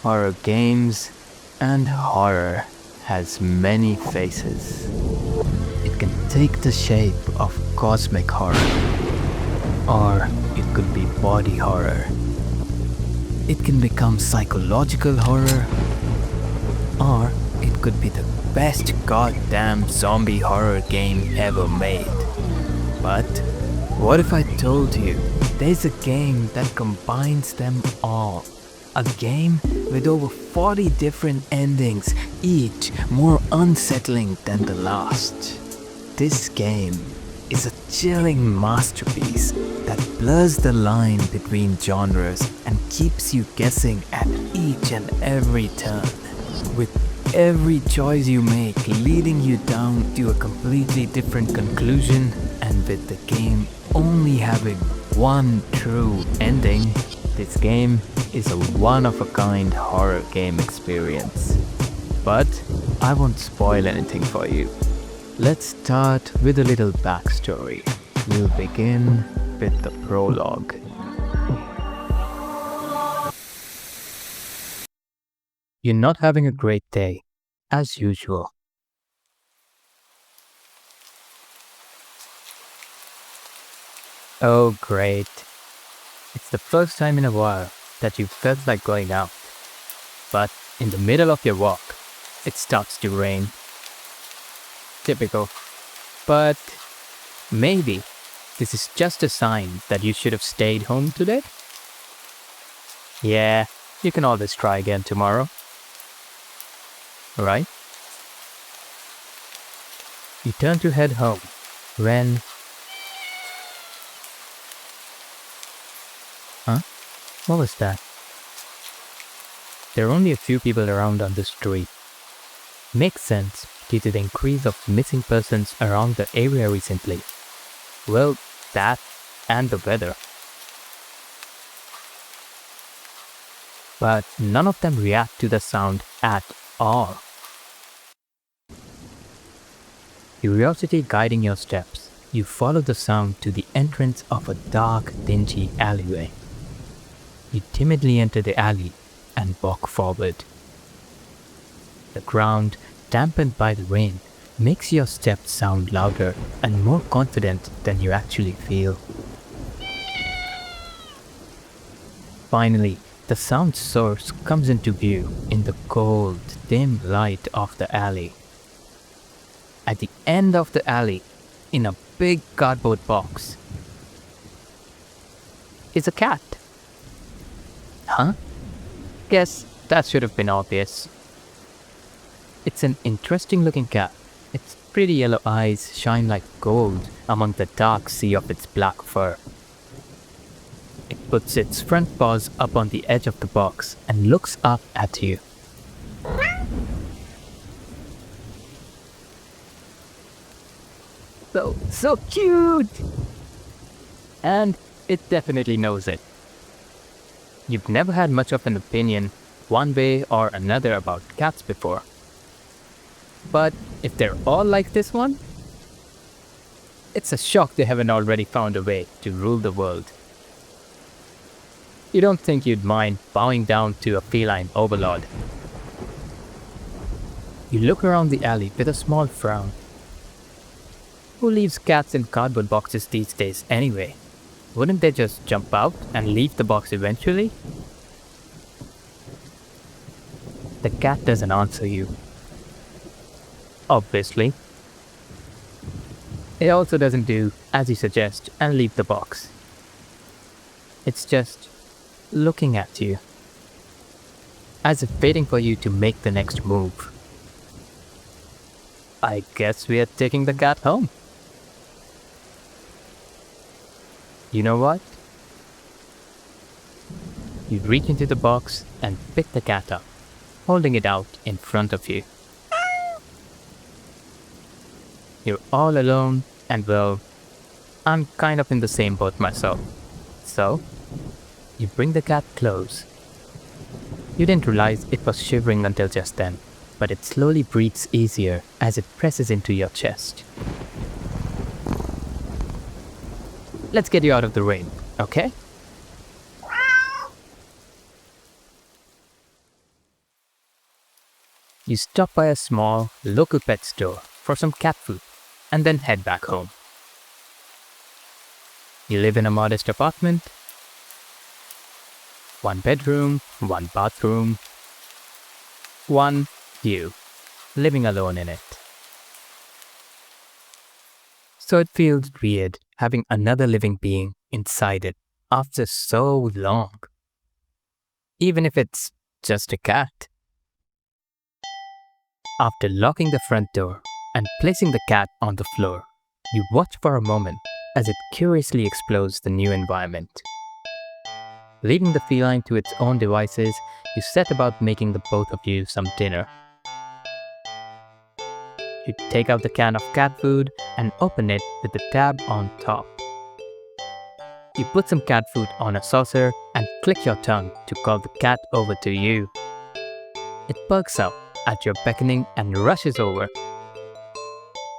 horror games, and horror has many faces. It can take the shape of cosmic horror, or it could be body horror. It can become psychological horror, or it could be the best goddamn zombie horror game ever made. But what if I told you there's a game that combines them all? A game with over 40 different endings, each more unsettling than the last. This game is a chilling masterpiece that blurs the line between genres and keeps you guessing at each and every turn, with every choice you make leading you down to a completely different conclusion, and with the game only having one true ending. This game is a one-of-a-kind horror game experience. But I won't spoil anything for you. Let's start with a little backstory. We'll begin with the prologue. You're not having a great day, as usual. Oh, great. It's the first time in a while that you felt like going out. But in the middle of your walk, it starts to rain. Typical. But maybe this is just a sign that you should have stayed home today? Yeah, you can always try again tomorrow. Right? You turn to head home when... Huh? What was that? There are only a few people around on the street. Makes sense due to the increase of missing persons around the area recently. Well, that and the weather. But none of them react to the sound at all. Curiosity guiding your steps, you follow the sound to the entrance of a dark, dingy alleyway. You timidly enter the alley and walk forward. The ground, dampened by the rain, makes your steps sound louder and more confident than you actually feel. Finally, the sound source comes into view in the cold, dim light of the alley. At the end of the alley, in a big cardboard box, is a cat. Huh? Guess that should have been obvious. It's an interesting looking cat. Its pretty yellow eyes shine like gold among the dark sea of its black fur. It puts its front paws up on the edge of the box and looks up at you. So cute! And it definitely knows it. You've never had much of an opinion, one way or another, about cats before. But if they're all like this one, it's a shock they haven't already found a way to rule the world. You don't think you'd mind bowing down to a feline overlord. You look around the alley with a small frown. Who leaves cats in cardboard boxes these days anyway? Wouldn't they just jump out and leave the box eventually? The cat doesn't answer you. Obviously. It also doesn't do as you suggest and leave the box. It's just looking at you, as if waiting for you to make the next move. I guess we are taking the cat home. You know what? You reach into the box and pick the cat up, holding it out in front of you. You're all alone, and well, I'm kind of in the same boat myself. So, you bring the cat close. You didn't realize it was shivering until just then, but it slowly breathes easier as it presses into your chest. Let's get you out of the rain, okay? You stop by a small, local pet store for some cat food and then head back home. You live in a modest apartment. 1 bedroom, 1 bathroom, 1 you, living alone in it. So it feels weird having another living being inside it after so long. Even if it's just a cat. After locking the front door and placing the cat on the floor, you watch for a moment as it curiously explores the new environment. Leaving the feline to its own devices, you set about making the both of you some dinner. You take out the can of cat food and open it with the tab on top. You put some cat food on a saucer and click your tongue to call the cat over to you. It perks up at your beckoning and rushes over.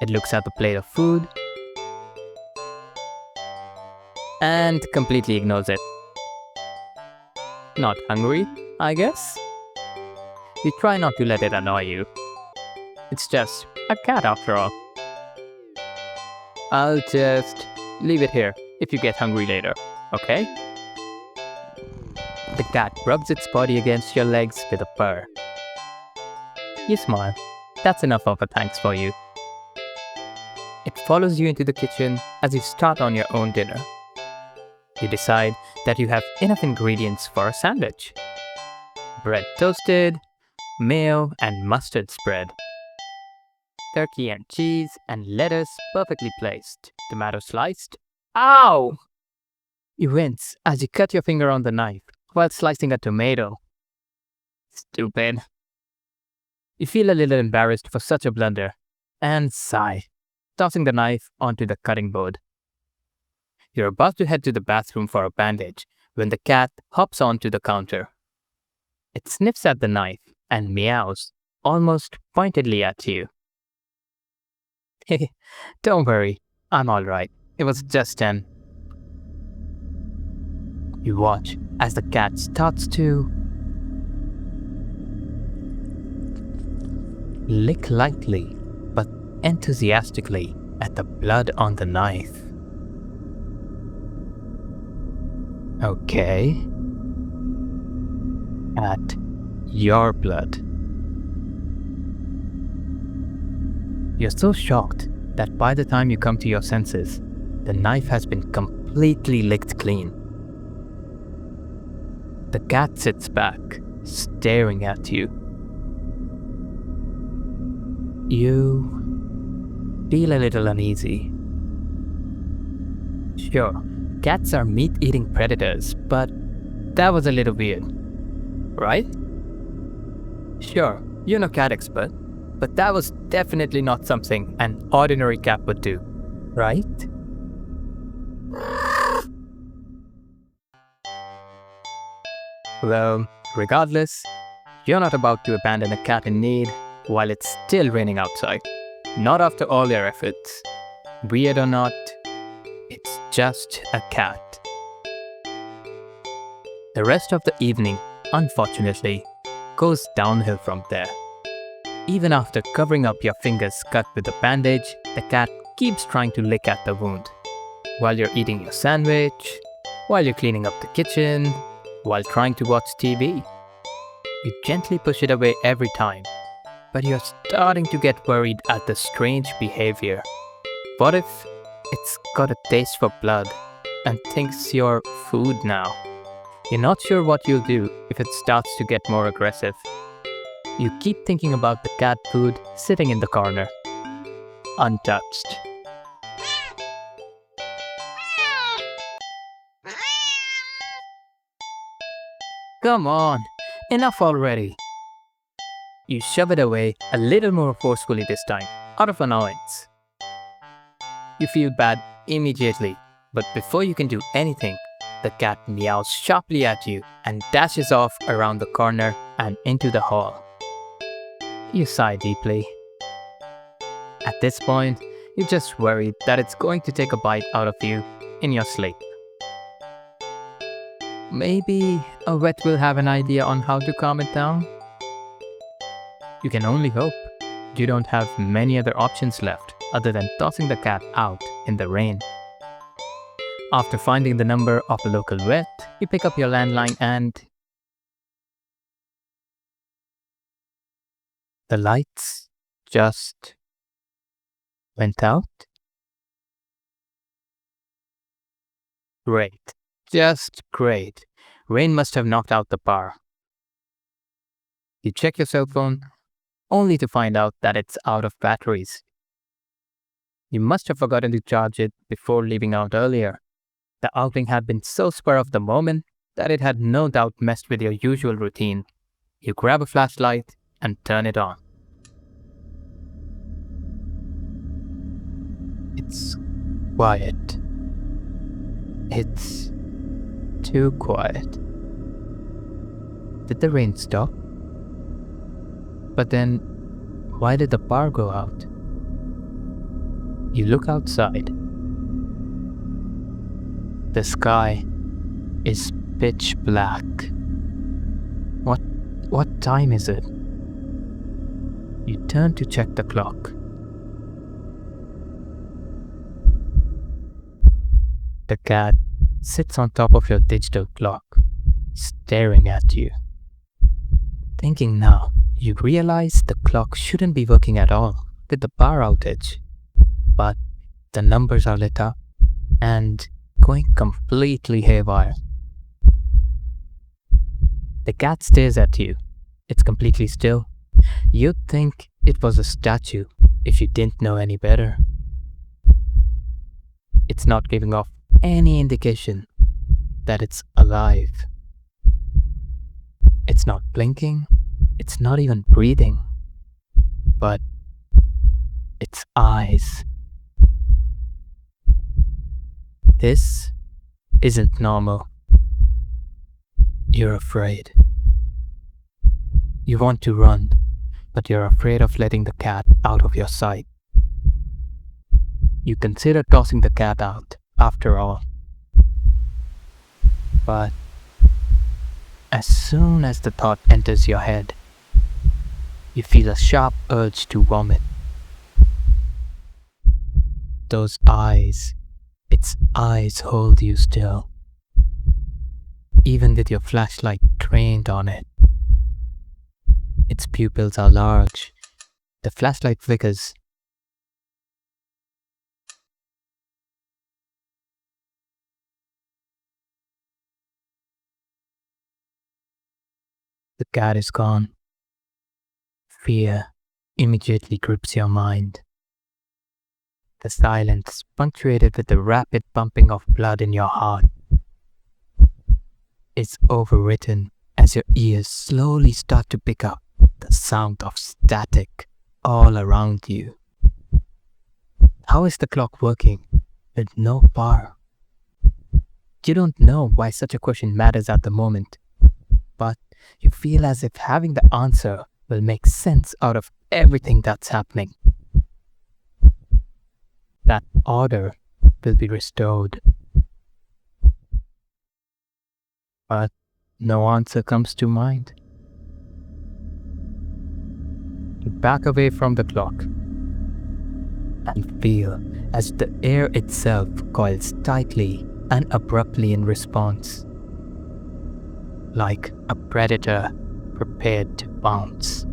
It looks at the plate of food and completely ignores it. Not hungry, I guess? You try not to let it annoy you. It's just a cat after all. I'll just leave it here if you get hungry later, okay? The cat rubs its body against your legs with a purr. You smile. That's enough of a thanks for you. It follows you into the kitchen as you start on your own dinner. You decide that you have enough ingredients for a sandwich. Bread toasted, mayo and mustard spread. Turkey and cheese and lettuce perfectly placed. Tomato sliced. Ow! You wince as you cut your finger on the knife while slicing a tomato. Stupid. You feel a little embarrassed for such a blunder and sigh, tossing the knife onto the cutting board. You're about to head to the bathroom for a bandage when the cat hops onto the counter. It sniffs at the knife and meows, almost pointedly at you. Hey, don't worry, I'm alright. It was just an... You watch as the cat starts to lick lightly but enthusiastically at the blood on the knife. Okay. At your blood. You're so shocked that by the time you come to your senses, the knife has been completely licked clean. The cat sits back, staring at you. You feel a little uneasy. Sure, cats are meat-eating predators, but that was a little weird, right? Sure, you're no cat expert, but that was definitely not something an ordinary cat would do, right? Well, regardless, you're not about to abandon a cat in need while it's still raining outside. Not after all your efforts. Weird or not, it's just a cat. The rest of the evening, unfortunately, goes downhill from there. Even after covering up your fingers cut with a bandage, the cat keeps trying to lick at the wound. While you're eating your sandwich, while you're cleaning up the kitchen, while trying to watch TV. You gently push it away every time, but you're starting to get worried at the strange behavior. What if it's got a taste for blood and thinks you're food now? You're not sure what you'll do if it starts to get more aggressive. You keep thinking about the cat food sitting in the corner, untouched. Come on, enough already. You shove it away a little more forcefully this time, out of annoyance. You feel bad immediately, but before you can do anything, the cat meows sharply at you and dashes off around the corner and into the hall. You sigh deeply. At this point, you're just worried that it's going to take a bite out of you in your sleep. Maybe a vet will have an idea on how to calm it down? You can only hope. You don't have many other options left other than tossing the cat out in the rain. After finding the number of a local vet, you pick up your landline and the lights just went out. Great. Just great. Rain must have knocked out the power. You check your cell phone, only to find out that it's out of batteries. You must have forgotten to charge it before leaving out earlier. The outing had been so spur of the moment that it had no doubt messed with your usual routine. You grab a flashlight and turn it on. It's quiet. It's too quiet. Did the rain stop? But then, why did the power go out? You look outside. The sky is pitch black. What time is it? You turn to check the clock. The cat sits on top of your digital clock, staring at you. Thinking now, you realize the clock shouldn't be working at all with the power outage. But the numbers are lit up and going completely haywire. The cat stares at you. It's completely still. You'd think it was a statue if you didn't know any better. It's not giving off any indication that it's alive. It's not blinking. It's not even breathing. But its eyes. This isn't normal. You're afraid. You want to run, but you're afraid of letting the cat out of your sight. You consider tossing the cat out, after all. But as soon as the thought enters your head, you feel a sharp urge to vomit. Those eyes, its eyes hold you still, even with your flashlight trained on it. Its pupils are large. The flashlight flickers. The cat is gone. Fear immediately grips your mind. The silence punctuated with the rapid pumping of blood in your heart is overwritten as your ears slowly start to pick up the sound of static all around you. How is the clock working with no power? You don't know why such a question matters at the moment, but you feel as if having the answer will make sense out of everything that's happening. That order will be restored. But no answer comes to mind. You back away from the clock and feel as the air itself coils tightly and abruptly in response, like a predator prepared to pounce,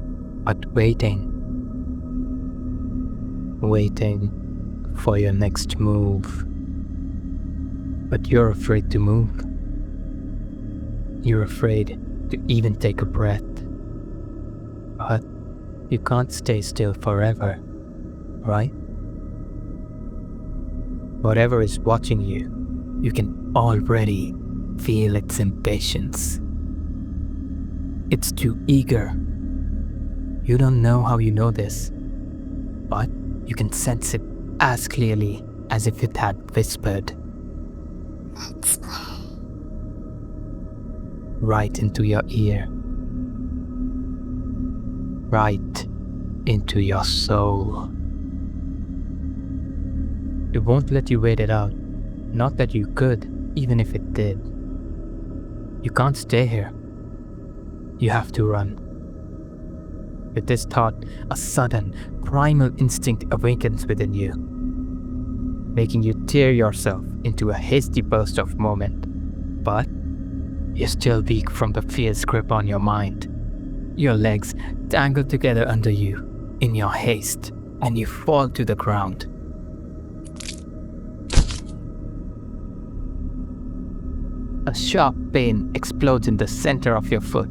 but waiting for your next move. But you're afraid to move. You're afraid to even take a breath. But you can't stay still forever, right? Whatever is watching you, you can already feel its impatience. It's too eager. You don't know how you know this, but you can sense it as clearly as if it had whispered. Let's play. Right into your ear. Right into your soul. It won't let you wait it out. Not that you could, even if it did. You can't stay here. You have to run. With this thought, a sudden, primal instinct awakens within you, making you tear yourself into a hasty burst of movement. But you're still weak from the fierce grip on your mind. Your legs tangle together under you in your haste, and you fall to the ground. A sharp pain explodes in the center of your foot.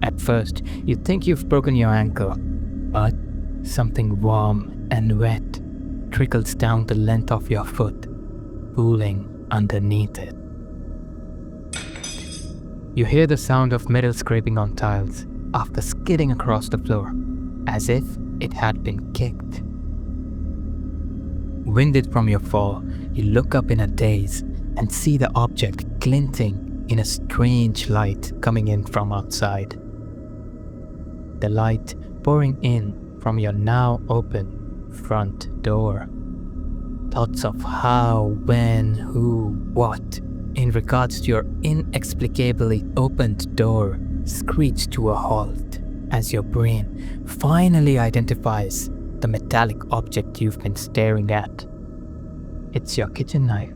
At first, you think you've broken your ankle, but something warm and wet trickles down the length of your foot, pooling underneath it. You hear the sound of metal scraping on tiles after skidding across the floor, as if it had been kicked. Winded from your fall, you look up in a daze and see the object glinting in a strange light coming in from outside. The light pouring in from your now open front door. Thoughts of how, when, who, what in regards to your inexplicably opened door screech to a halt as your brain finally identifies the metallic object you've been staring at. It's your kitchen knife,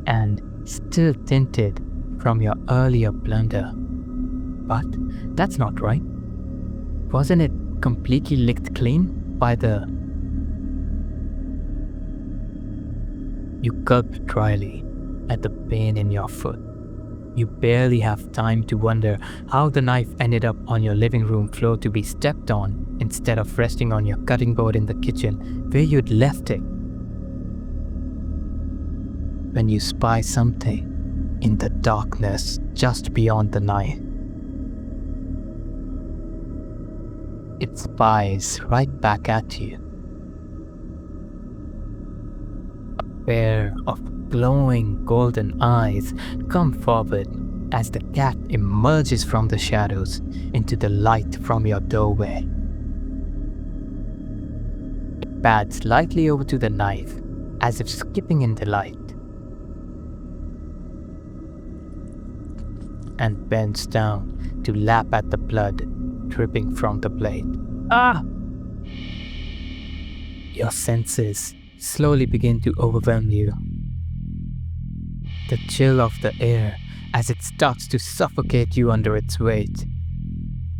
and still tinted from your earlier blunder. But that's not right. Wasn't it completely licked clean by the... You gulp dryly at the pain in your foot. You barely have time to wonder how the knife ended up on your living room floor to be stepped on instead of resting on your cutting board in the kitchen where you'd left it, when you spy something in the darkness just beyond the knife. It spies right back at you. A pair of glowing golden eyes come forward as the cat emerges from the shadows into the light from your doorway. It pads lightly over to the knife as if skipping in delight, and bends down to lap at the blood dripping from the blade. Ah! Your senses slowly begin to overwhelm you. The chill of the air as it starts to suffocate you under its weight.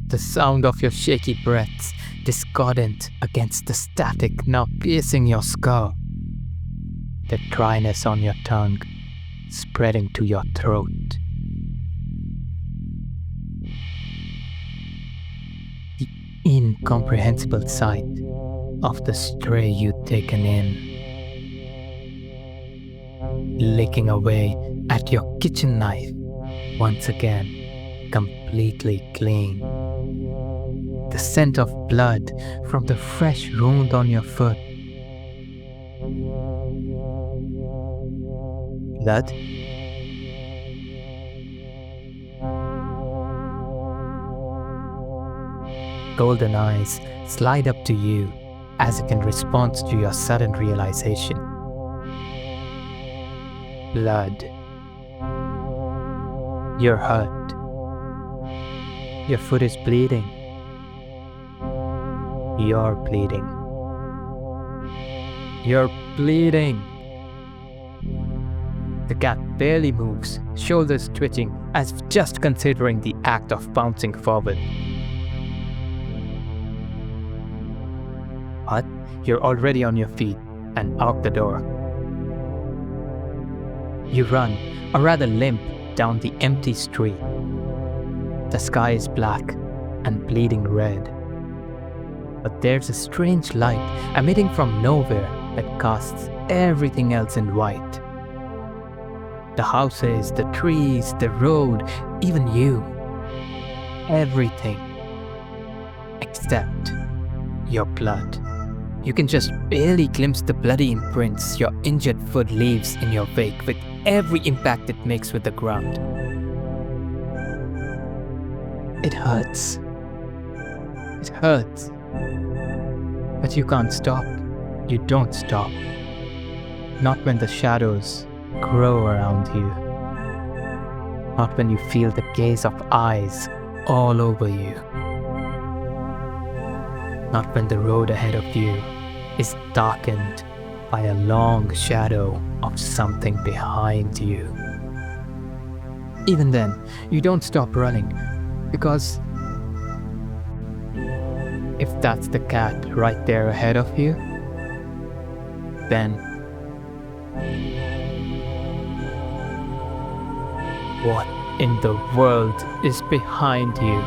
The sound of your shaky breaths discordant against the static now piercing your skull. The dryness on your tongue spreading to your throat. The incomprehensible sight of the stray you'd taken in, licking away at your kitchen knife, once again completely clean. The scent of blood from the fresh wound on your foot. Blood? Golden eyes slide up to you as if in response to your sudden realization. Blood. You're hurt. Your foot is bleeding. You're bleeding. You're bleeding. The cat barely moves, shoulders twitching as if just considering the act of bouncing forward. But you're already on your feet and out the door. You run, or rather limp, down the empty street. The sky is black and bleeding red. But there's a strange light emitting from nowhere that casts everything else in white. The houses, the trees, the road, even you. Everything. Except your blood. You can just barely glimpse the bloody imprints your injured foot leaves in your wake with every impact it makes with the ground. It hurts. It hurts. But you can't stop. You don't stop. Not when the shadows grow around you. Not when you feel the gaze of eyes all over you. Not when the road ahead of you is darkened by a long shadow of something behind you. Even then, you don't stop running, because if that's the cat right there ahead of you, then what in the world is behind you?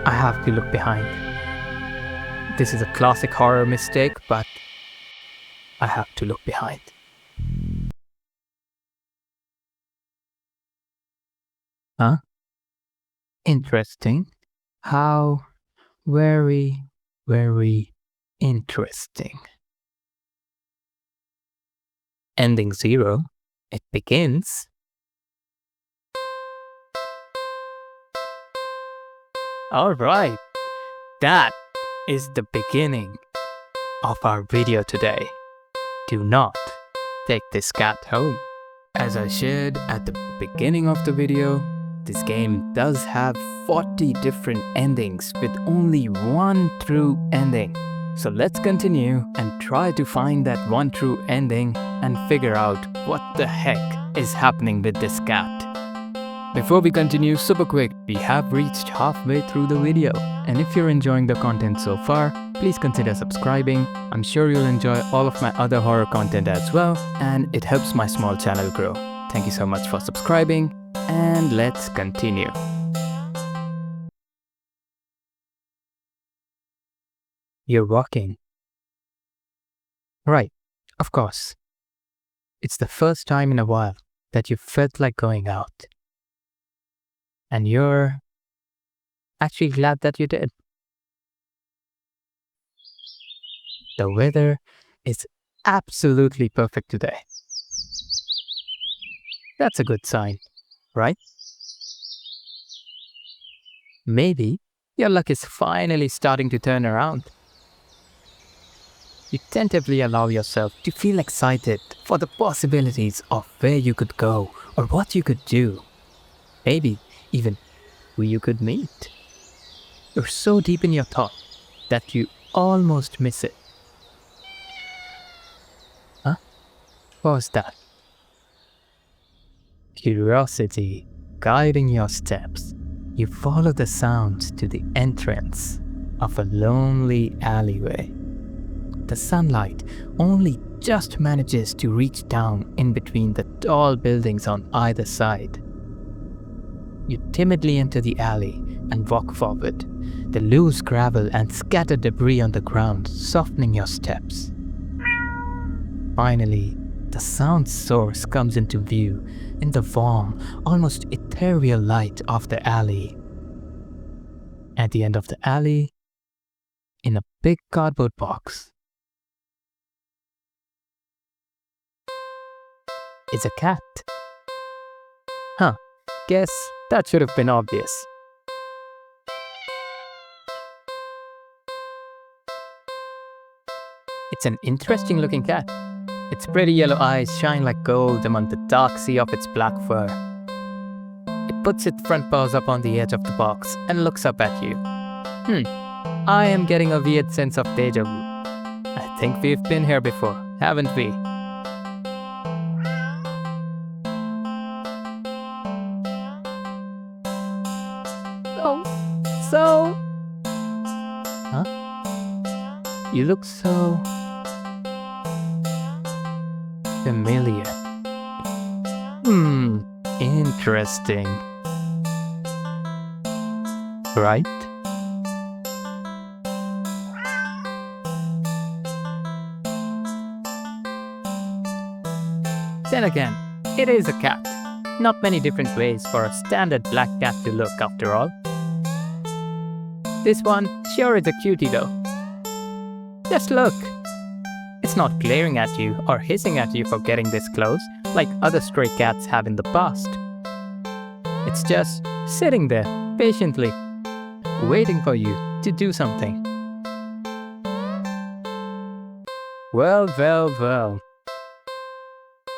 I have to look behind. This is a classic horror mistake, but I have to look behind. Huh? Interesting. How very, very interesting. Ending 0. It begins. Alright, that is the beginning of our video today. Do not take this cat home. As I shared at the beginning of the video, this game does have 40 different endings with only one true ending. So let's continue and try to find that one true ending and figure out what the heck is happening with this cat. Before we continue, super quick, we have reached halfway through the video, and if you're enjoying the content so far, please consider subscribing. I'm sure you'll enjoy all of my other horror content as well, and it helps my small channel grow. Thank you so much for subscribing, and let's continue. You're walking. Right, of course. It's the first time in a while that you felt like going out. And you're actually glad that you did. The weather is absolutely perfect today. That's a good sign, right? Maybe your luck is finally starting to turn around. You tentatively allow yourself to feel excited for the possibilities of where you could go or what you could do. Maybe even who you could meet. You're so deep in your thought that you almost miss it. Huh? What was that? Curiosity guiding your steps. You follow the sounds to the entrance of a lonely alleyway. The sunlight only just manages to reach down in between the tall buildings on either side. You timidly enter the alley and walk forward, the loose gravel and scattered debris on the ground softening your steps. Finally, the sound source comes into view in the warm, almost ethereal light of the alley. At the end of the alley, in a big cardboard box, is a cat. Huh, guess that should have been obvious. It's an interesting looking cat. Its pretty yellow eyes shine like gold among the dark sea of its black fur. It puts its front paws up on the edge of the box and looks up at you. I am getting a weird sense of deja vu. I think we've been here before, haven't we? Huh? You look so familiar. Interesting. Right? Then again, it is a cat. Not many different ways for a standard black cat to look after all. This one sure is a cutie though. Just look. It's not glaring at you or hissing at you for getting this close like other stray cats have in the past. It's just sitting there patiently, waiting for you to do something. Well.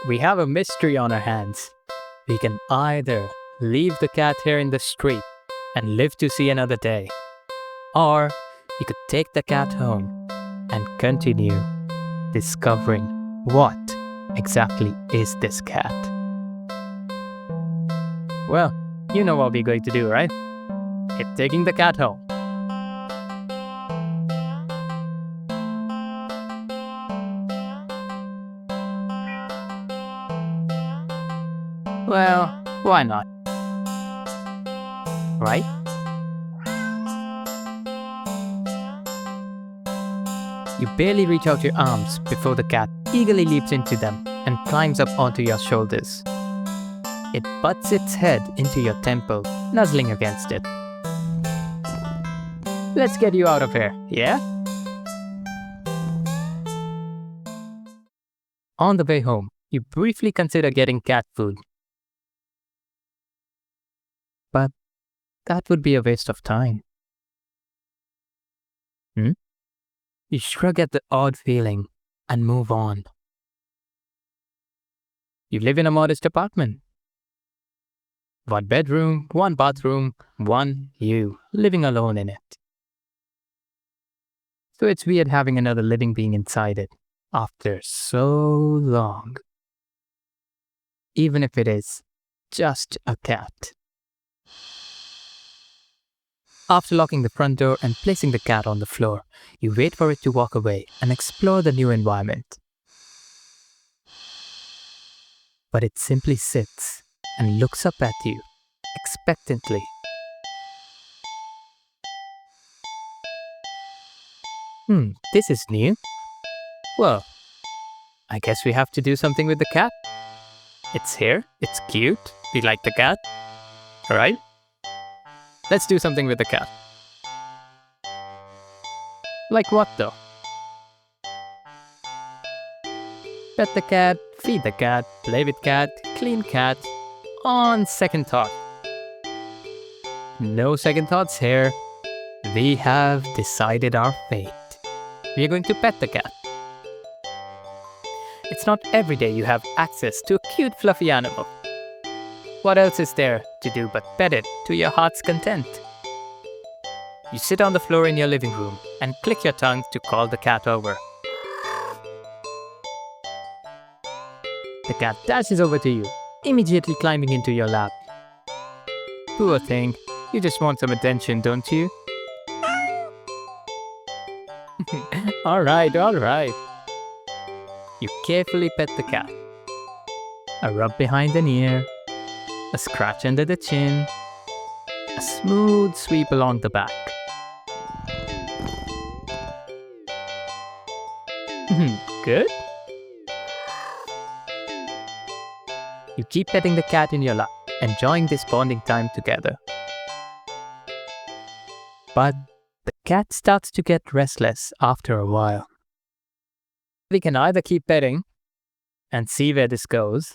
We have a mystery on our hands. We can either leave the cat here in the street and live to see another day, or we could take the cat home and continue discovering what exactly is this cat. Well, you know what we're going to do, right? It's taking the cat home. Well, why not? Right? You barely reach out your arms before the cat eagerly leaps into them and climbs up onto your shoulders. It butts its head into your temple, nuzzling against it. Let's get you out of here, yeah? On the way home, you briefly consider getting cat food. But that would be a waste of time. You shrug at the odd feeling and move on. You live in a modest apartment. 1 bedroom, 1 bathroom, 1 you living alone in it. So it's weird having another living being inside it after so long. Even if it is just a cat. After locking the front door and placing the cat on the floor, you wait for it to walk away and explore the new environment. But it simply sits and looks up at you, expectantly. This is new. Well, I guess we have to do something with the cat. It's here, it's cute, we like the cat, alright? Let's do something with the cat. Like what though? Pet the cat, feed the cat, play with cat, clean cat. On second thought. No second thoughts here. We have decided our fate. We are going to pet the cat. It's not every day you have access to a cute fluffy animal. What else is there to do but pet it to your heart's content? You sit on the floor in your living room and click your tongue to call the cat over. The cat dashes over to you, immediately climbing into your lap. Poor thing, you just want some attention, don't you? Alright. You carefully pet the cat. A rub behind an ear, a scratch under the chin, a smooth sweep along the back. Good? You keep petting the cat in your lap, enjoying this bonding time together. But the cat starts to get restless after a while. We can either keep petting and see where this goes,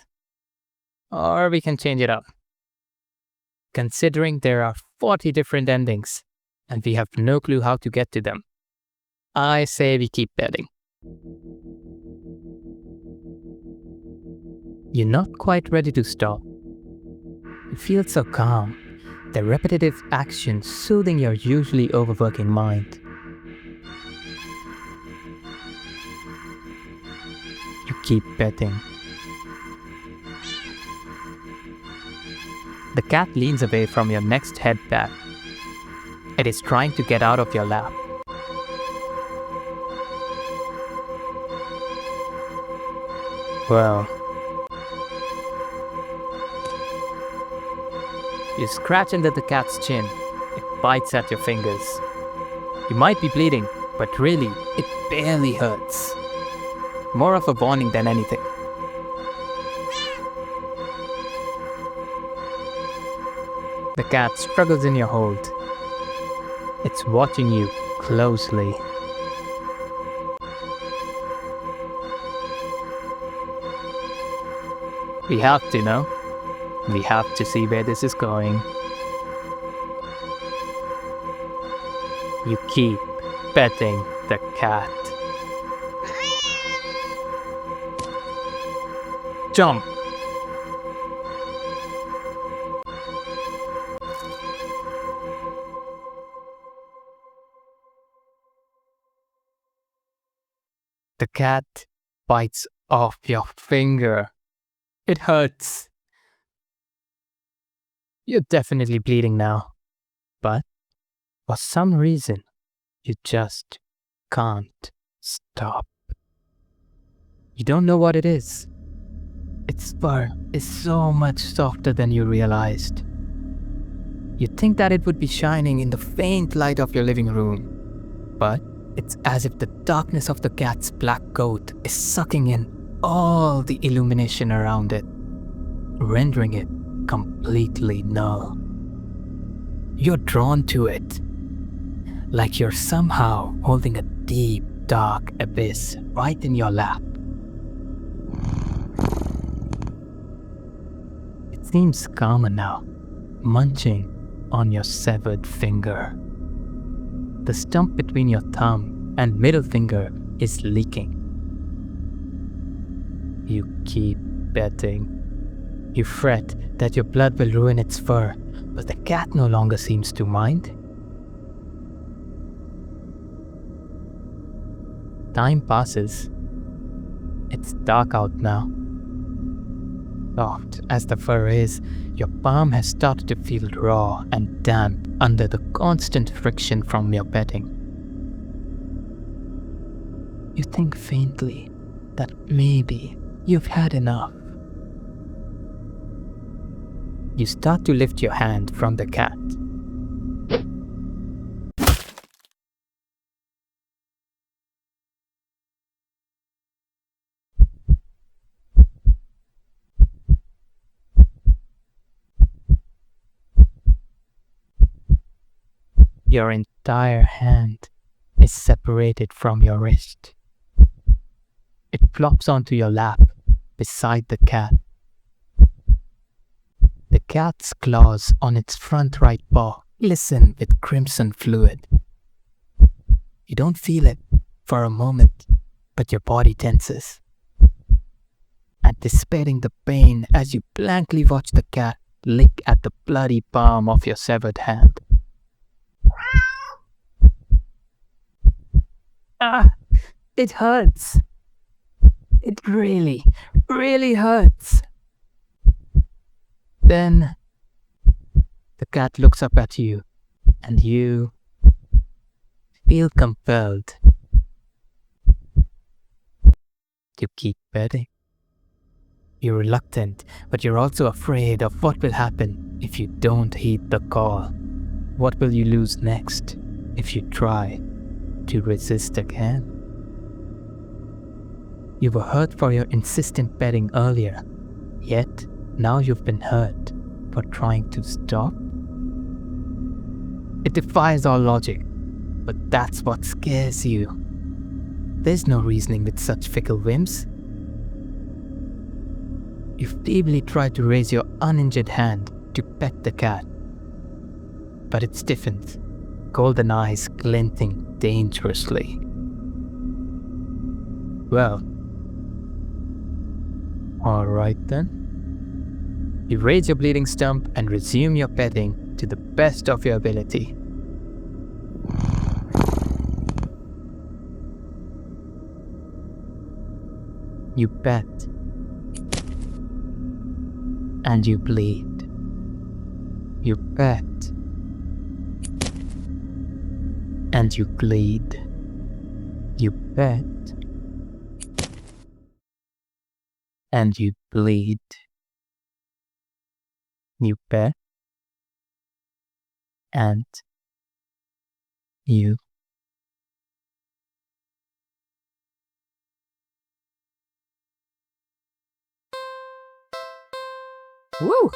or we can change it up. Considering there are 40 different endings, and we have no clue how to get to them, I say we keep petting. You're not quite ready to stop. You feel so calm, the repetitive action soothing your usually overworking mind. You keep petting. The cat leans away from your next head pat. It is trying to get out of your lap. Well, you scratch under the cat's chin. It bites at your fingers. You might be bleeding, but really, it barely hurts. More of a warning than anything. The cat struggles in your hold. It's watching you closely. We have to know. We have to see where this is going. You keep petting the cat. Jump! The cat bites off your finger. It hurts. You're definitely bleeding now. But for some reason, you just can't stop. You don't know what it is. Its fur is so much softer than you realized. You'd think that it would be shining in the faint light of your living room, but it's as if the darkness of the cat's black coat is sucking in all the illumination around it, rendering it completely null. You're drawn to it, like you're somehow holding a deep, dark abyss right in your lap. It seems calmer now, munching on your severed finger. The stump between your thumb and middle finger is leaking. You keep betting. You fret that your blood will ruin its fur, but the cat no longer seems to mind. Time passes. It's dark out now. Soft as the fur is, your palm has started to feel raw and damp under the constant friction from your petting. You think faintly that maybe you've had enough. You start to lift your hand from the cat. Your entire hand is separated from your wrist. It flops onto your lap beside the cat. The cat's claws on its front right paw glisten with crimson fluid. You don't feel it for a moment, but your body tenses, anticipating the pain as you blankly watch the cat lick at the bloody palm of your severed hand. It hurts. It really, really hurts. Then the cat looks up at you, and you feel compelled to keep petting. You're reluctant, but you're also afraid of what will happen if you don't heed the call. What will you lose next if you try to resist again? You were hurt for your insistent petting earlier, yet now you've been hurt for trying to stop? It defies all logic, but that's what scares you. There's no reasoning with such fickle whims. You feebly try to raise your uninjured hand to pet the cat, but it stiffens, golden eyes glinting dangerously. Well, alright then. You raise your bleeding stump and resume your petting to the best of your ability. You pet, and you bleed. You pet, and you bleed. You pet, and you bleed. You pet, and you. Woo!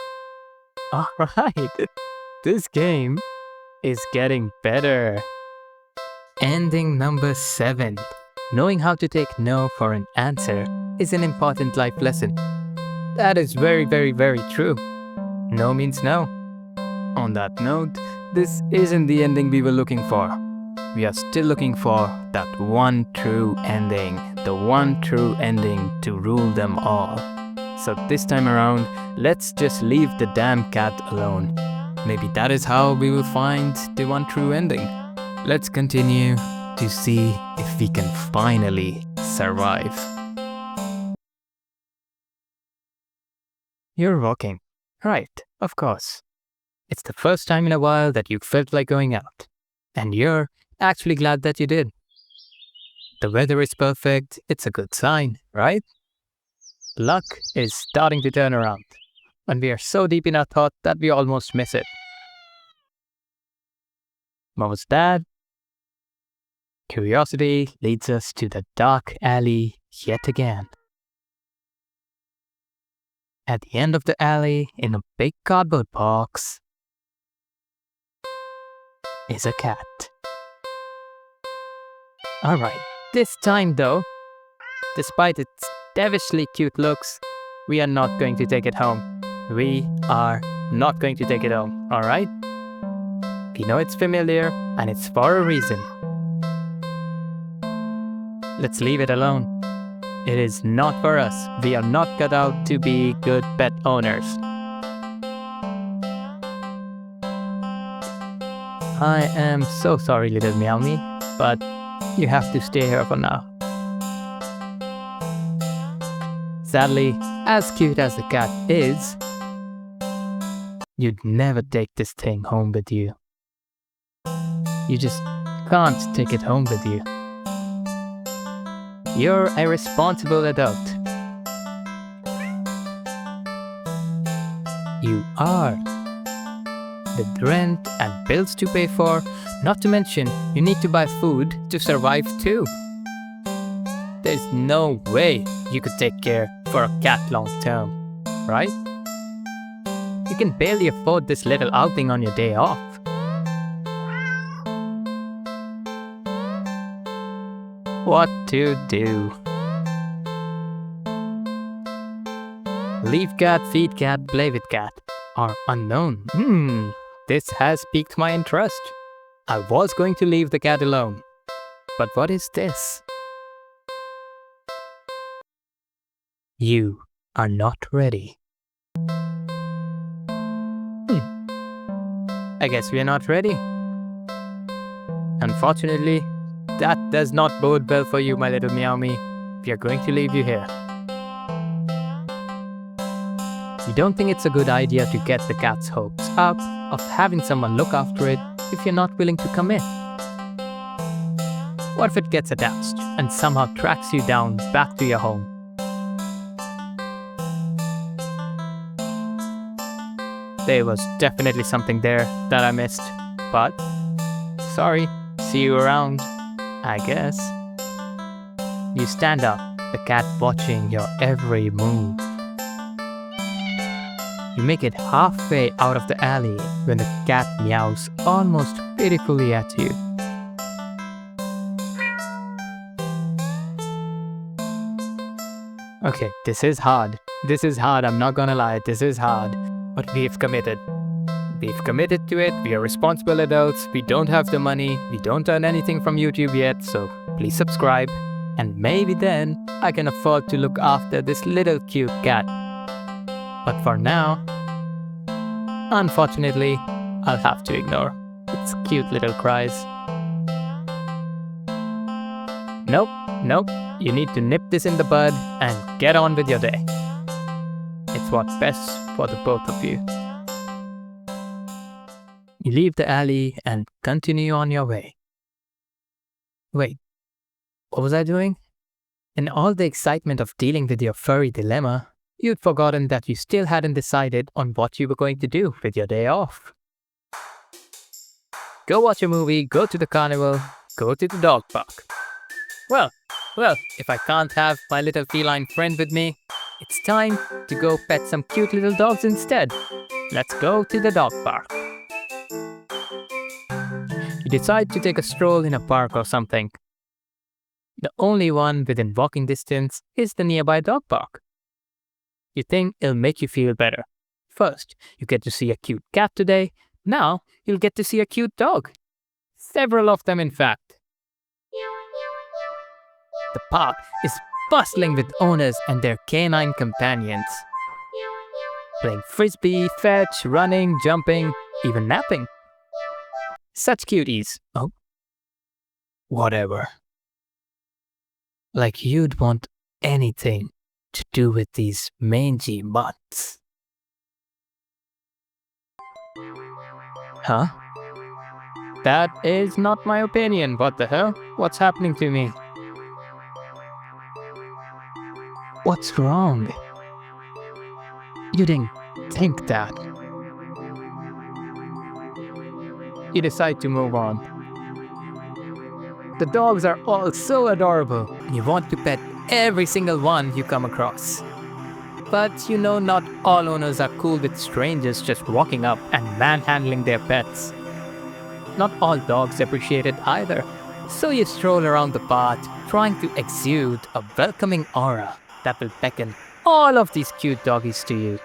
Alright, this game is getting better. Ending number 7. Knowing how to take no for an answer is an important life lesson. That is very, very, very true. No means no. On that note, this isn't the ending we were looking for. We are still looking for that one true ending. The one true ending to rule them all. So this time around, let's just leave the damn cat alone. Maybe that is how we will find the one true ending. Let's continue to see if we can finally survive. You're walking. Right, of course. It's the first time in a while that you felt like going out. And you're actually glad that you did. The weather is perfect. It's a good sign, right? Luck is starting to turn around. And we are so deep in our thought that we almost miss it. What was that? Curiosity leads us to the dark alley yet again. At the end of the alley, in a big cardboard box, is a cat. Alright, this time though, despite its devilishly cute looks, we are not going to take it home. We are not going to take it home, alright? We know it's familiar and it's for a reason. Let's leave it alone. It is not for us. We are not cut out to be good pet owners. I am so sorry, little meowmie, but you have to stay here for now. Sadly, as cute as the cat is, you'd never take this thing home with you. You just can't take it home with you. You're a responsible adult. You are. With rent and bills to pay for, not to mention you need to buy food to survive too. There's no way you could take care for a cat long term, right? You can barely afford this little outing on your day off. What to do? Leave cat, feed cat, play with cat are unknown. This has piqued my interest. I was going to leave the cat alone. But what is this? You are not ready. I guess we are not ready. Unfortunately, that does not bode well for you, my little meowmie. We are going to leave you here. You don't think it's a good idea to get the cat's hopes up of having someone look after it if you're not willing to commit? What if it gets attached and somehow tracks you down back to your home? There was definitely something there that I missed, but sorry, see you around, I guess. You stand up, the cat watching your every move. You make it halfway out of the alley when the cat meows almost pitifully at you. Okay, this is hard. This is hard, I'm not gonna lie, this is hard. But we've committed. We've committed to it, we are responsible adults, we don't have the money, we don't earn anything from YouTube yet, so please subscribe. And maybe then I can afford to look after this little cute cat. But for now, unfortunately, I'll have to ignore its cute little cries. Nope, you need to nip this in the bud and get on with your day. It's what's best for the both of you. You leave the alley and continue on your way. Wait, what was I doing? In all the excitement of dealing with your furry dilemma, you'd forgotten that you still hadn't decided on what you were going to do with your day off. Go watch a movie, go to the carnival, go to the dog park. Well, if I can't have my little feline friend with me, it's time to go pet some cute little dogs instead. Let's go to the dog park. You decide to take a stroll in a park or something. The only one within walking distance is the nearby dog park. You think it'll make you feel better. First, you get to see a cute cat today. Now, you'll get to see a cute dog. Several of them, in fact. The park is bustling with owners and their canine companions. Playing frisbee, fetch, running, jumping, even napping. Such cuties. Oh. Whatever. Like you'd want anything to do with these mangy mutts. Huh? That is not my opinion. What the hell? What's happening to me? What's wrong? You didn't think that. You decide to move on. The dogs are all so adorable. You want to pet every single one you come across. But you know not all owners are cool with strangers just walking up and manhandling their pets. Not all dogs appreciate it either. So you stroll around the path, trying to exude a welcoming aura that will beckon all of these cute doggies to you.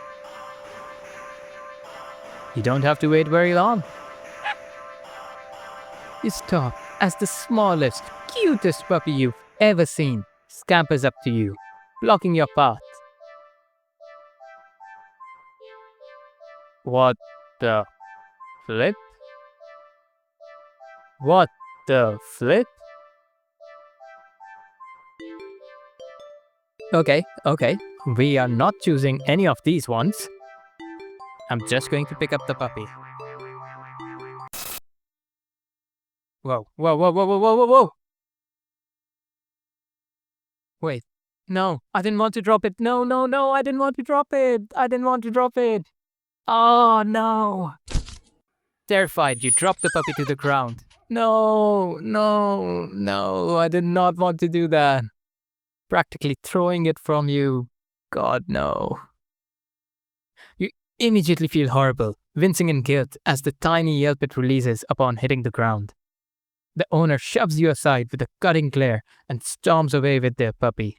You don't have to wait very long. You stop as the smallest, cutest puppy you've ever seen scampers up to you, blocking your path. What the flip? What the flip? Okay. We are not choosing any of these ones. I'm just going to pick up the puppy. Whoa. Wait. No, I didn't want to drop it. No, I didn't want to drop it. Oh, no. Terrified, you dropped the puppy to the ground. No, I did not want to do that. Practically throwing it from you. God, no. You immediately feel horrible, wincing in guilt as the tiny yelp it releases upon hitting the ground. The owner shoves you aside with a cutting glare and storms away with their puppy.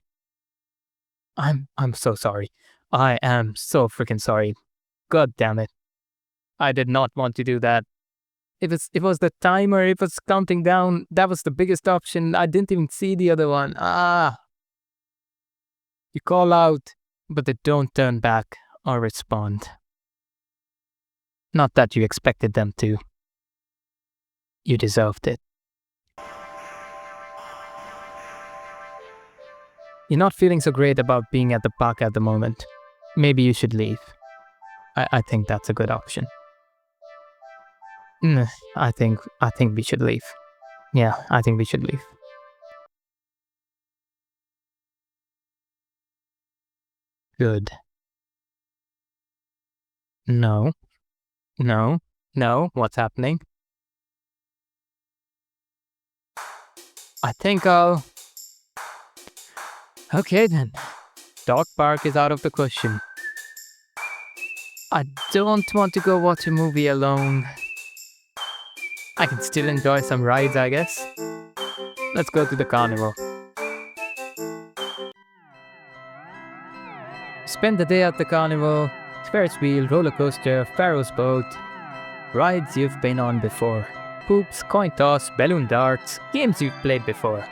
I'm so sorry. I am so freaking sorry. God damn it. I did not want to do that. It was the timer, it was counting down. That was the biggest option. I didn't even see the other one. You call out, but they don't turn back or respond. Not that you expected them to. You deserved it. You're not feeling so great about being at the park at the moment. Maybe you should leave. I think that's a good option. I think we should leave. Yeah, I think we should leave. Good. No. What's happening? I think I'll... Okay then. Dog park is out of the question. I don't want to go watch a movie alone. I can still enjoy some rides, I guess. Let's go to the carnival. Spend the day at the carnival. Ferris wheel, roller coaster, Pharaoh's boat. Rides you've been on before. Hoops, coin toss, balloon darts, games you've played before.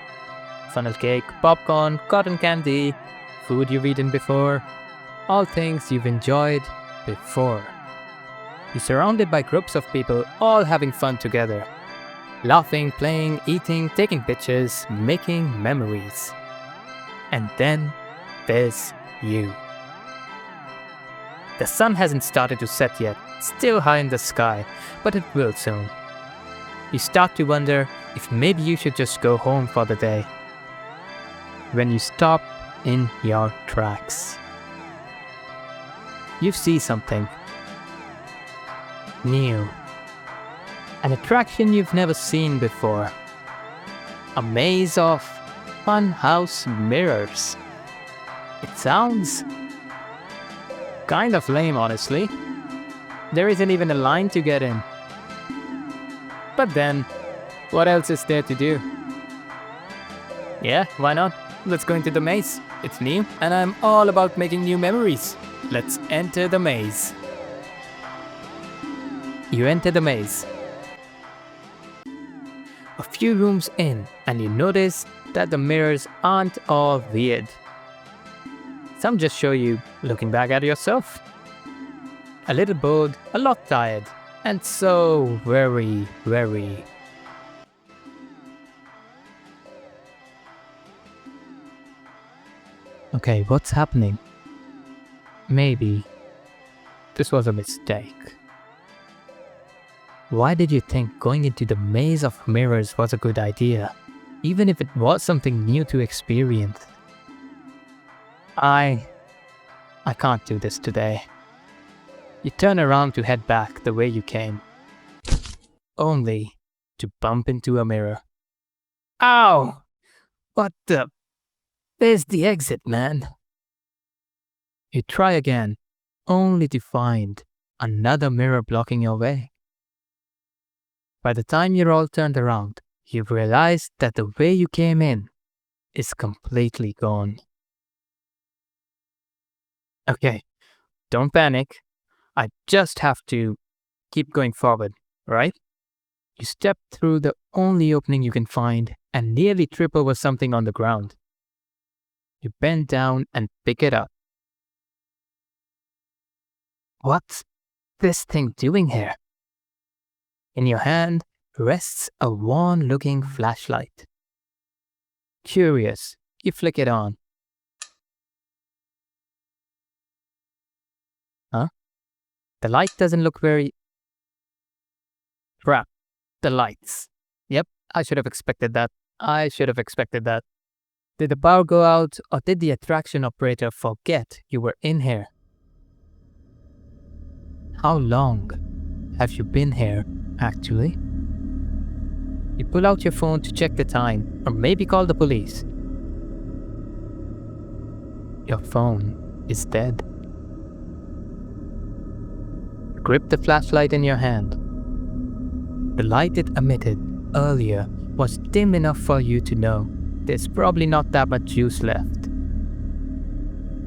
Funnel cake, popcorn, cotton candy, food you've eaten before. All things you've enjoyed before. You're surrounded by groups of people all having fun together. Laughing, playing, eating, taking pictures, making memories. And then there's you. The sun hasn't started to set yet, still high in the sky, but it will soon. You start to wonder if maybe you should just go home for the day. When you stop in your tracks, you see something new. An attraction you've never seen before. A maze of funhouse mirrors. It sounds kind of lame, honestly. There isn't even a line to get in. But then, what else is there to do? Yeah, why not? Let's go into the maze. It's new, and I'm all about making new memories. Let's enter the maze. You enter the maze. A few rooms in, and you notice that the mirrors aren't all weird. Some just show you looking back at yourself. A little bored, a lot tired, and so very. Okay, what's happening? Maybe this was a mistake. Why did you think going into the maze of mirrors was a good idea, even if it was something new to experience? I can't do this today. You turn around to head back the way you came, only to bump into a mirror. Ow! What the? There's the exit, man. You try again, only to find another mirror blocking your way. By the time you're all turned around, you've realized that the way you came in is completely gone. Okay, don't panic. I just have to keep going forward, right? You step through the only opening you can find and nearly trip over something on the ground. You bend down and pick it up. What's this thing doing here? In your hand rests a worn-looking flashlight. Curious, you flick it on. Huh? The light doesn't look very... Crap. The lights. Yep, I should have expected that. Did the power go out, or did the attraction operator forget you were in here? How long have you been here, actually? You pull out your phone to check the time, or maybe call the police. Your phone is dead. Grip the flashlight in your hand. The light it emitted earlier was dim enough for you to know there's probably not that much juice left.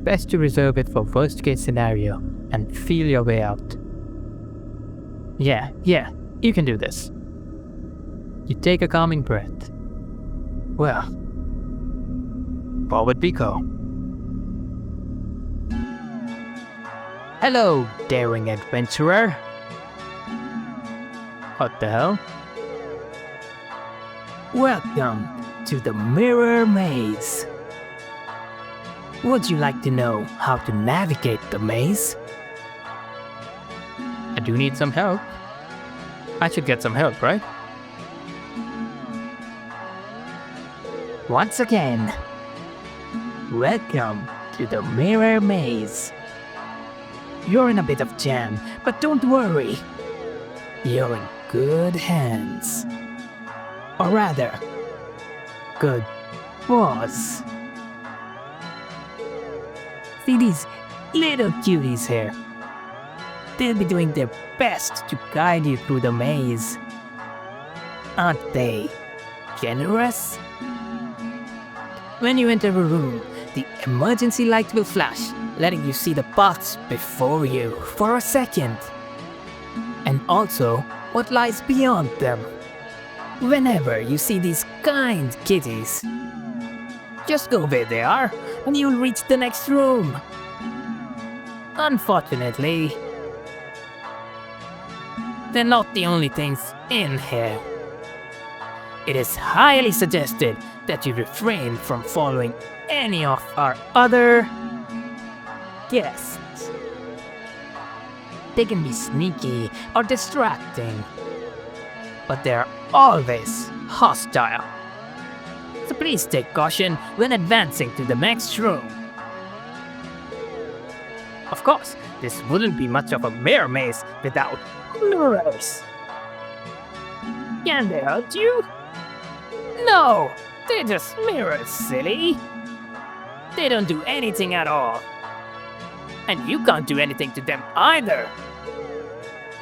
Best to reserve it for worst case scenario and feel your way out. Yeah, you can do this. You take a calming breath. Well, forward we go. Hello, daring adventurer. What the hell? Welcome to the Mirror Maze. Would you like to know how to navigate the maze? I do need some help. I should get some help, right? Once again, welcome to the Mirror Maze. You're in a bit of jam, but don't worry. You're in good hands. Or rather, good paws. See these little cuties here? They'll be doing their best to guide you through the maze. Aren't they generous? When you enter a room, the emergency light will flash, letting you see the paths before you for a second. And also, what lies beyond them. Whenever you see these kind kitties, just go where they are, and you'll reach the next room. Unfortunately, they're not the only things in here. It is highly suggested that you refrain from following any of our other guests. They can be sneaky or distracting, but they're always hostile. So please take caution when advancing to the next room. Of course, this wouldn't be much of a mirror maze without mirrors. Can they hurt you? No, they're just mirrors, silly. They don't do anything at all. And you can't do anything to them either.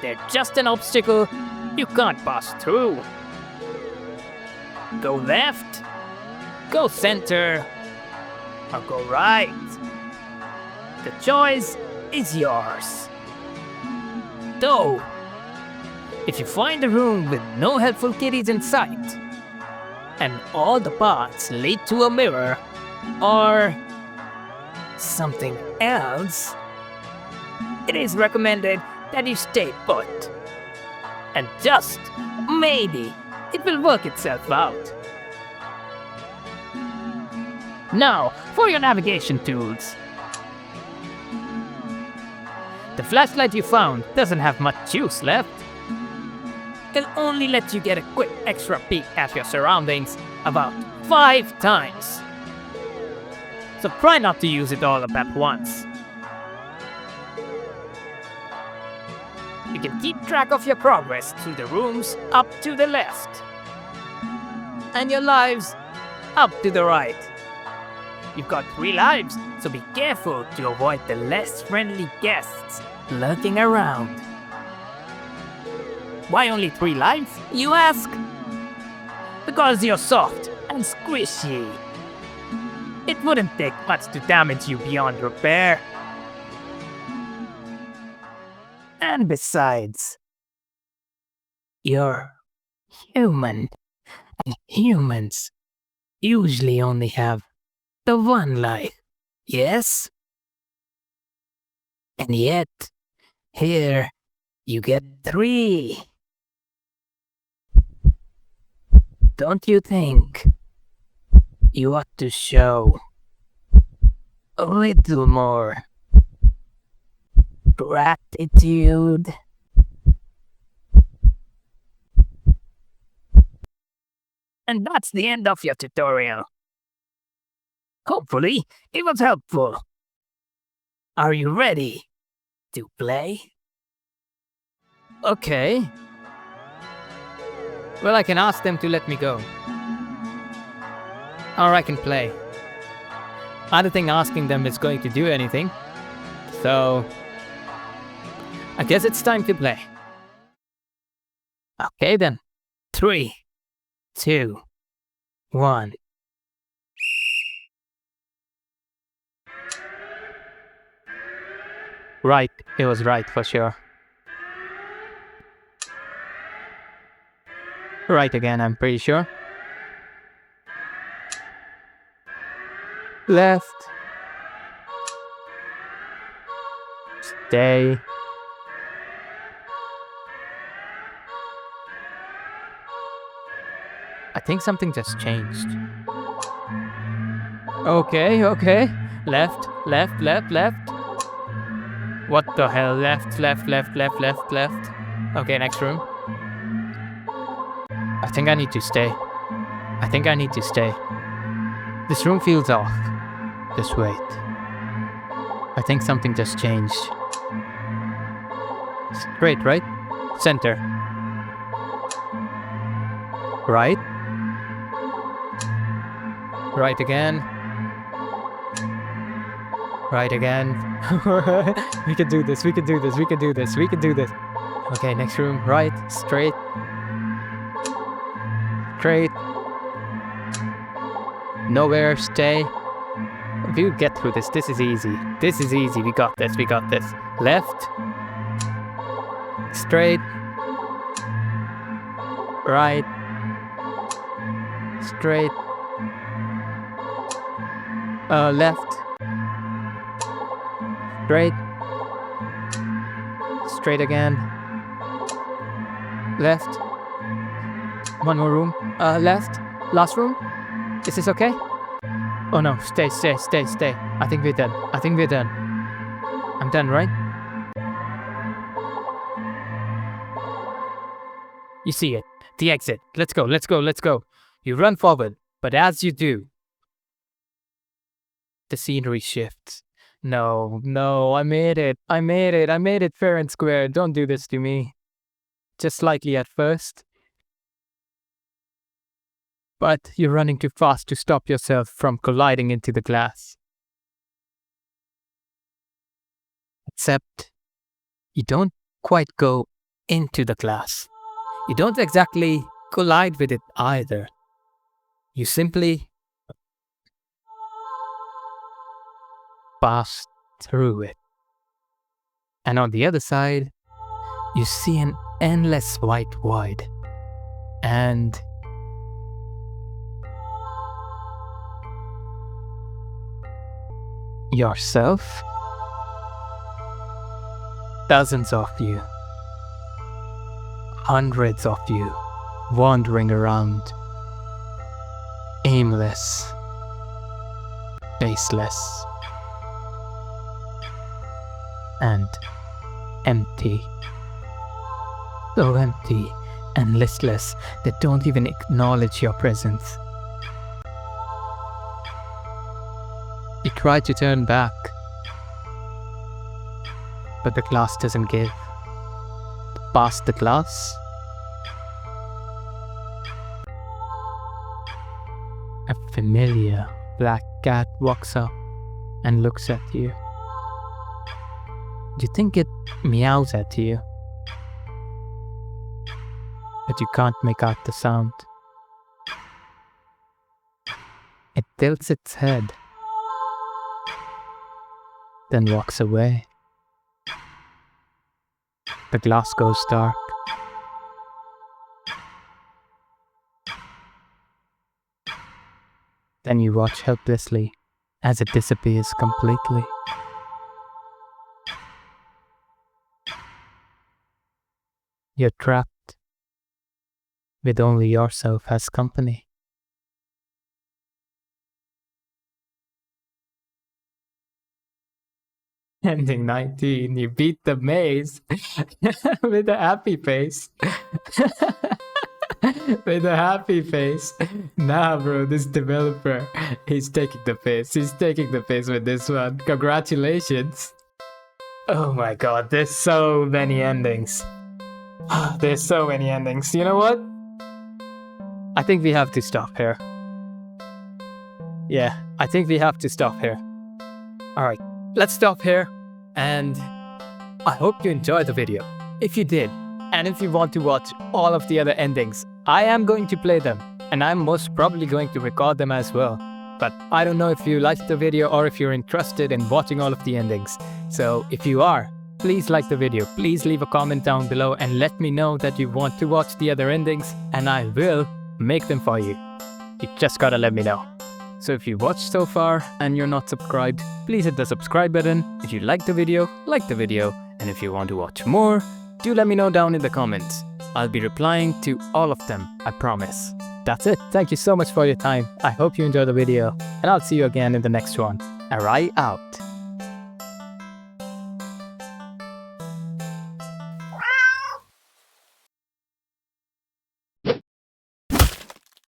They're just an obstacle you can't pass through. Go left, go center, or go right. The choice is yours. Though, if you find a room with no helpful kitties in sight, and all the paths lead to a mirror, or something else, it is recommended that you stay put. And just maybe it will work itself out. Now, for your navigation tools. The flashlight you found doesn't have much use left. It'll only let you get a quick extra peek at your surroundings about 5 times. So try not to use it all up at once. You can keep track of your progress through the rooms up to the left. And your lives up to the right. You've got 3 lives, so be careful to avoid the less friendly guests lurking around. Why only 3 lives, you ask? Because you're soft and squishy. It wouldn't take much to damage you beyond repair. And besides, you're human. And humans usually only have the 1 life, yes? And yet, here you get 3. Don't you think you ought to show a little more gratitude? And that's the end of your tutorial. Hopefully, it was helpful. Are you ready to play? Okay. Well, I can ask them to let me go. Or I can play. I don't think asking them is going to do anything. So, I guess it's time to play. Okay then. 3, 2, 1. Right, it was right for sure. Right again, I'm pretty sure. Left. Stay. I think something just changed. Okay. Left. What the hell? Left. Okay, next room. I think I need to stay. This room feels off. Just wait. I think something just changed. Straight, right? Center. Right. Right again. We can do this. Okay, next room. Right. Straight. Nowhere. Stay. We'll get through this. This is easy. We got this. Left. Straight. Right. Straight. Left. Straight again. Left. One more room. Left. Last room. Is this okay? Oh no, stay. I think we're done. I'm done, right? You see it. The exit. Let's go. You run forward, but as you do, the scenery shifts. No, I made it fair and square. Don't do this to me. Just slightly at first. But you're running too fast to stop yourself from colliding into the glass. Except, you don't quite go into the glass. You don't exactly collide with it either. You simply pass through it. And on the other side, you see an endless white void. And yourself? Dozens of you. Hundreds of you wandering around, aimless, faceless and empty. So empty and listless they don't even acknowledge your presence. You try to turn back, but the glass doesn't give. Past the glass, a familiar black cat walks up and looks at you. You think it meows at you, but you can't make out the sound. It tilts its head, then walks away. The glass goes dark. Then you watch helplessly as it disappears completely. You're trapped with only yourself as company. Ending 19, you beat the maze with a happy face. With a happy face. Nah, bro, this developer, he's taking the piss. He's taking the piss with this one. Congratulations. Oh my god, there's so many endings. There's so many endings. You know what? I think we have to stop here. Yeah, I think we have to stop here. Alright, let's stop here. And I hope you enjoyed the video. If you did, and if you want to watch all of the other endings, I am going to play them. And I'm most probably going to record them as well. But I don't know if you liked the video or if you're interested in watching all of the endings. So if you are, please like the video. Please leave a comment down below and let me know that you want to watch the other endings, and I will make them for you. You just gotta let me know. So if you watched so far and you're not subscribed, please hit the subscribe button. If you like the video, and if you want to watch more, do let me know down in the comments. I'll be replying to all of them, I promise. That's it. Thank you so much for your time. I hope you enjoyed the video, and I'll see you again in the next one. Alright, out.